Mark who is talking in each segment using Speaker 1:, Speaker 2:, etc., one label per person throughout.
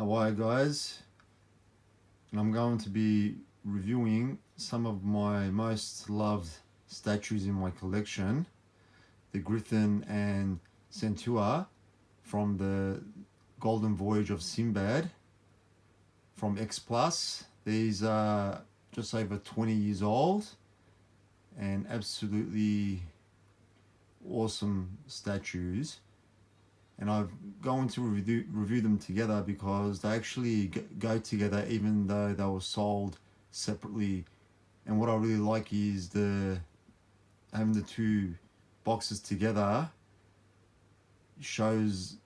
Speaker 1: How are you guys? And I'm going to be reviewing some of my most loved statues in my collection, the Griffin and Centaur from the Golden Voyage of Sinbad from X Plus. These are just over 20 years old and absolutely awesome statues. And I'm going to review them together because they actually go together even though they were sold separately. And what I really like is having the two boxes together shows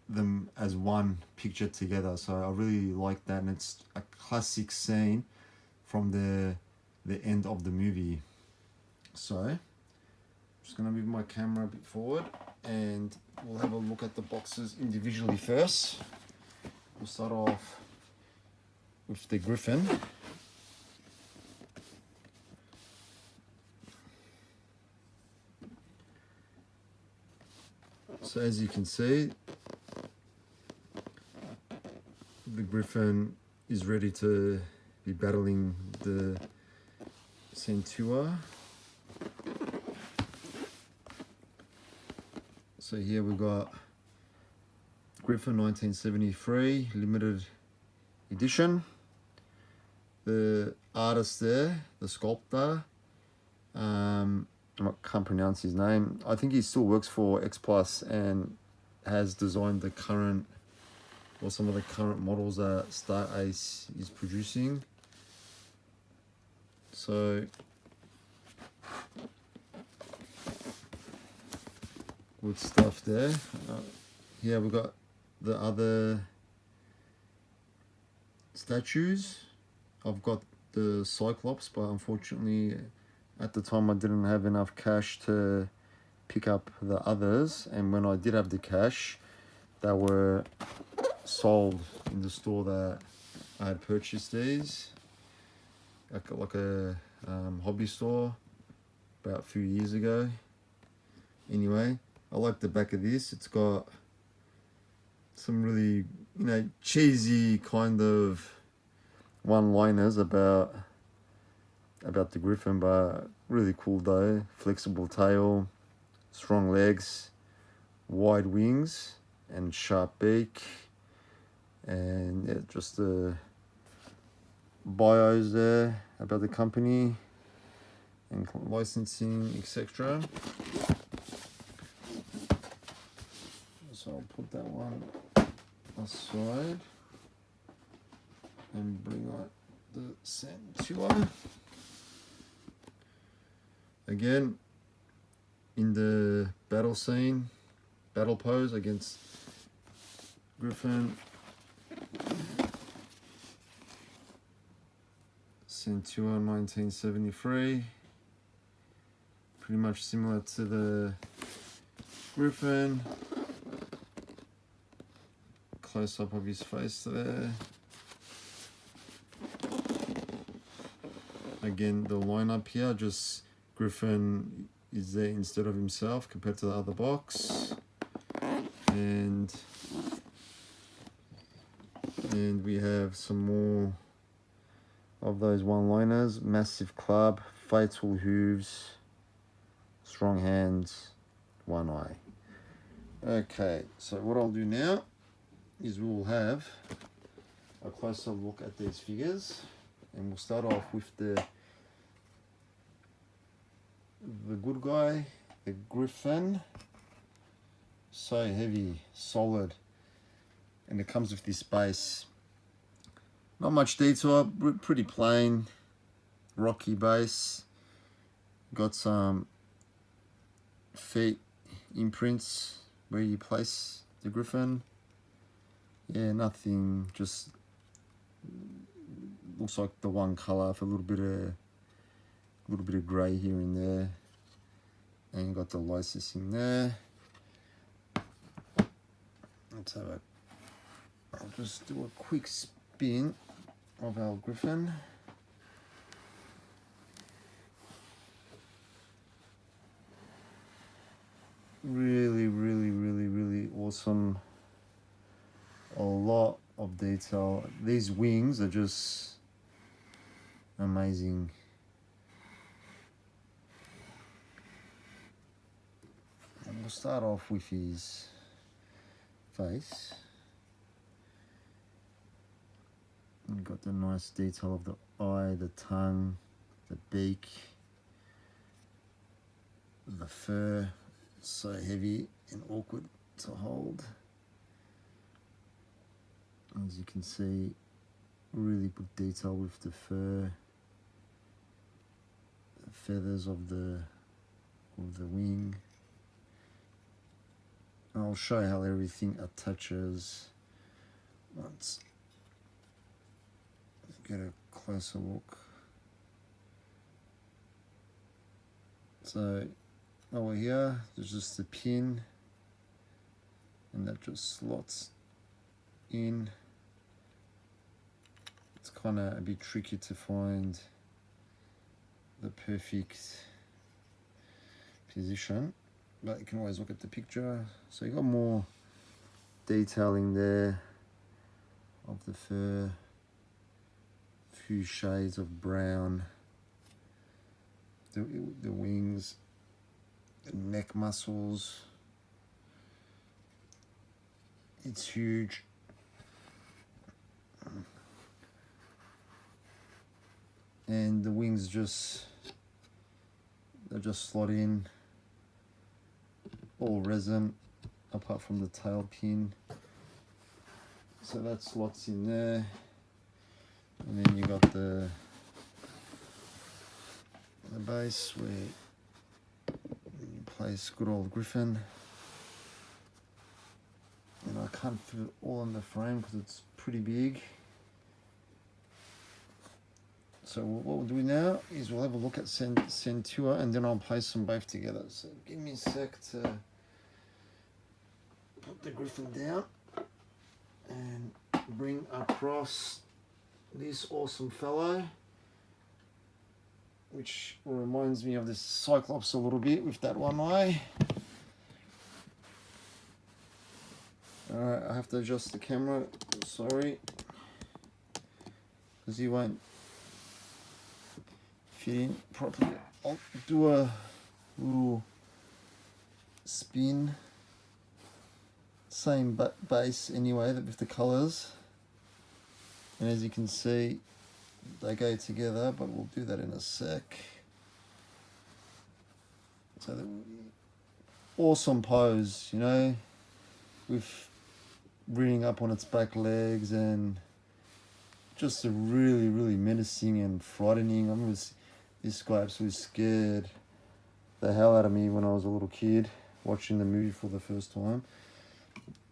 Speaker 1: them as one picture together. So I really like that, and it's a classic scene from the end of the movie. So I'm just going to move my camera a bit forward and we'll have a look at the boxes individually first. We'll start off with the Griffin. So as you can see, the Griffin is ready to be battling the Centaur. So here we've got Griffin 1973 limited edition. The artist there, the sculptor, I can't pronounce his name. I think he still works for X Plus and has designed the current, or some of the current models that Star Ace is producing. So good stuff there. Here we've got the other statues. I've got the Cyclops, but unfortunately at the time I didn't have enough cash to pick up the others, and when I did have the cash, they were sold in the store that I had purchased these, like a hobby store about a few years ago. Anyway, I like the back of this. It's got some really, cheesy kind of one-liners about the Griffin, but really cool though. Flexible tail, strong legs, wide wings, and sharp beak. And yeah, just the bios there about the company and licensing, etc. So I'll put that one aside and bring out the Centaur. Again, in the battle scene, battle pose against Griffin, Centaur 1973. Pretty much similar to the Griffin. Close up of his face there. Again, the lineup here, just Griffin is there instead of himself compared to the other box. And we have some more of those one-liners. Massive club, fatal hooves, strong hands, one eye. Okay, so what I'll do now is we'll have a closer look at these figures, and we'll start off with the good guy, the Griffin. So heavy, solid, and it comes with this base. Not much detail, pretty plain, rocky base. Got some feet imprints where you place the Griffin. Yeah, nothing, just looks like the one color for a little bit of gray here and there, and you got the licensing there. I'll just do a quick spin of our Griffin. Really awesome. A lot of detail. These wings are just amazing. And we'll start off with his face. We've got the nice detail of the eye, the tongue, the beak, the fur. It's so heavy and awkward to hold. As you can see, really good detail with the fur, the feathers of the wing. I'll show you how everything attaches once get a closer look. So over here there's just the pin, and that just slots in. It's kind of a bit tricky to find the perfect position, but you can always look at the picture. So you got more detailing there of the fur, few shades of brown, the wings, the neck muscles. It's huge. And the wings they just slot in, all resin apart from the tail pin. So that slots in there. And then you got the base where you place good old Griffin. And I can't fit it all in the frame because it's pretty big. So what we'll do now is we'll have a look at Centaur, and then I'll place them both together. So give me a sec to put the Griffin down and bring across this awesome fellow, which reminds me of this Cyclops a little bit with that one eye. Alright, I have to adjust the camera, sorry, because he won't fit in properly. I'll do a little spin, same base anyway with the colours, and as you can see they go together, but we'll do that in a sec. So the awesome pose, you know, with rearing up on its back legs, and just a really menacing and frightening. I remember this guy absolutely scared the hell out of me when I was a little kid watching the movie for the first time.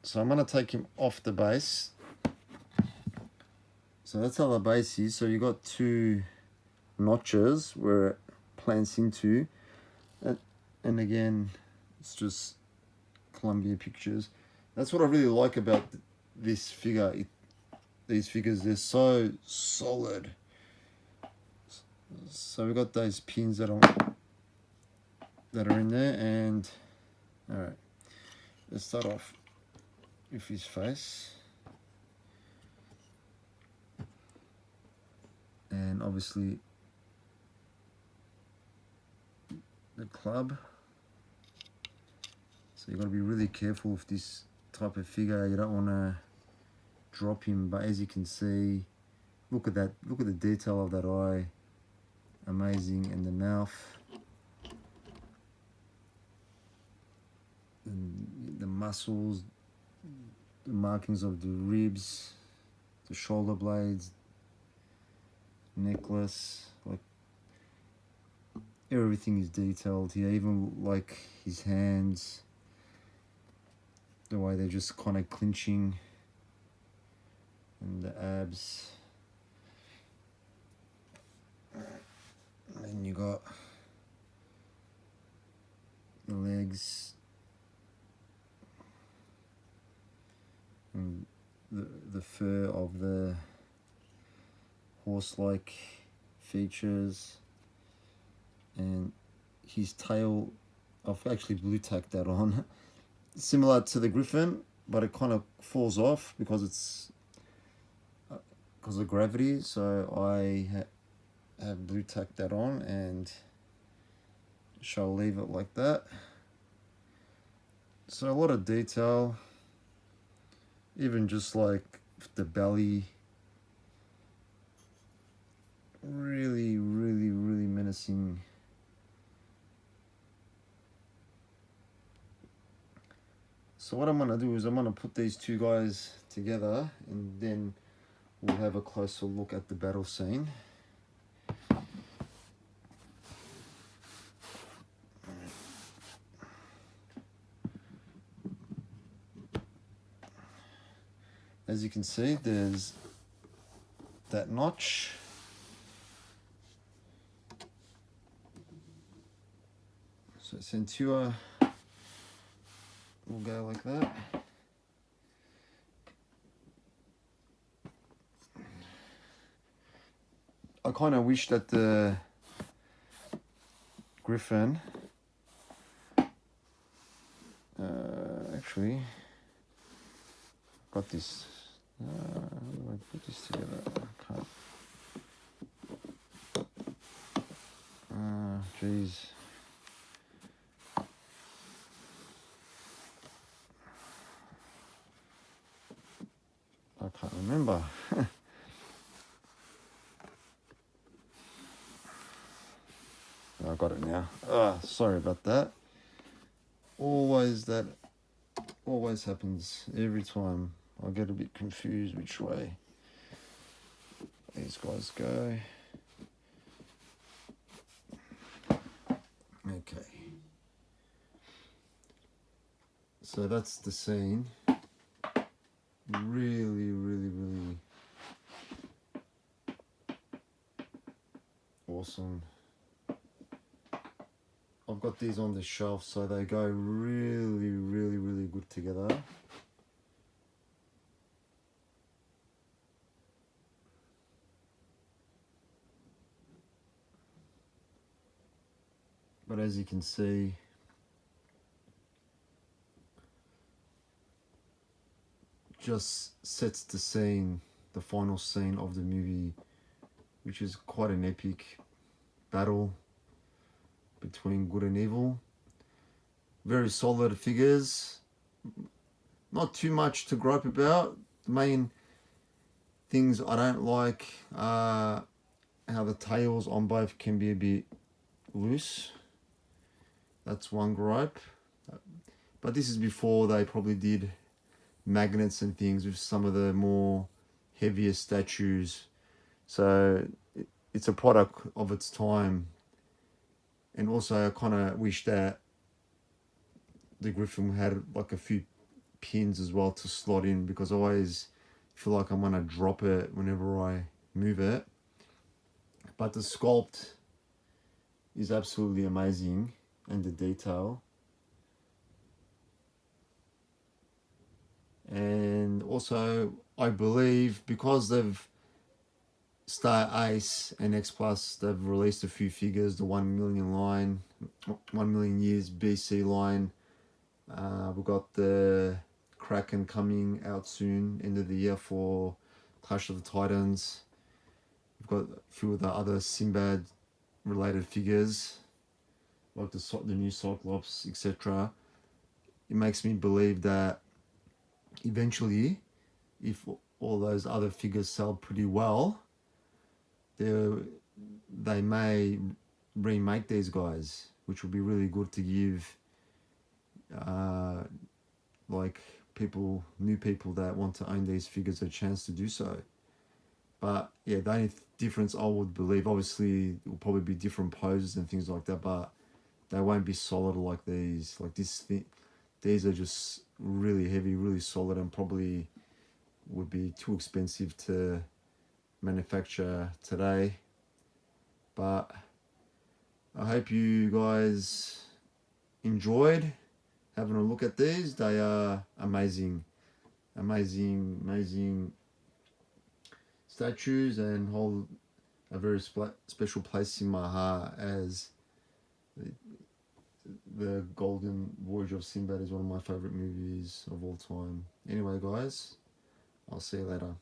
Speaker 1: So I'm going to take him off the base. So that's how the base is. So you got two notches where it plants into, and again it's just Columbia Pictures. That's what I really like about this figure. These figures, they're so solid. So we've got those pins that are in there, and all right, let's start off with his face. And obviously the club. So you've got to be really careful with this type of figure. You don't want to drop him, but as you can see, look at that, look at the detail of that eye, amazing, and the mouth, and the muscles, the markings of the ribs, the shoulder blades, necklace, like everything is detailed here, even like his hands, the way they're just kind of clinching, and the abs. And then you got the legs, and the fur of the horse-like features, and his tail, I've actually blue tacked that on, similar to the Griffin, but it kind of falls off because it's because of gravity, so I have blue tacked that on, and shall leave it like that. So a lot of detail, even just like the belly, really menacing. So what I'm going to do is I'm going to put these two guys together, and then we'll have a closer look at the battle scene. As you can see, there's that notch. So Centaur will go like that. I kind of wish that the Griffin, actually, got this. How do I put this together? I can't. Jeez. I can't remember. I got it now. Sorry about that. Always happens every time. I get a bit confused which way these guys go. Okay. So that's the scene. Really awesome. I've got these on the shelf, so they go really good together. But as you can see, just sets the scene, the final scene of the movie, which is quite an epic battle between good and evil. Very solid figures. Not too much to gripe about. The main things I don't like are how the tails on both can be a bit loose. That's one gripe. But this is before they probably did magnets and things with some of the more heavier statues. So it's a product of its time. And also I kind of wish that the Griffin had like a few pins as well to slot in, because I always feel like I'm going to drop it whenever I move it. But the sculpt is absolutely amazing, and the detail. And also I believe because they've Star Ace and X Plus, they've released a few figures, the 1 million line, 1 million years BC line. We've got the Kraken coming out soon, end of the year, for Clash of the Titans. We've got a few of the other Sinbad related figures, like the new Cyclops, etc. It makes me believe that eventually, if all those other figures sell pretty well, they may remake these guys, which would be really good to give like new people that want to own these figures a chance to do so. But yeah, the only difference I would believe, obviously it will probably be different poses and things like that, but they won't be solid like these. Like these are just really heavy, really solid, and probably would be too expensive to manufacture today. But I hope you guys enjoyed having a look at these. They are amazing statues, and hold a very special place in my heart, as the Golden Voyage of Sinbad is one of my favorite movies of all time. Anyway guys, I'll see you later.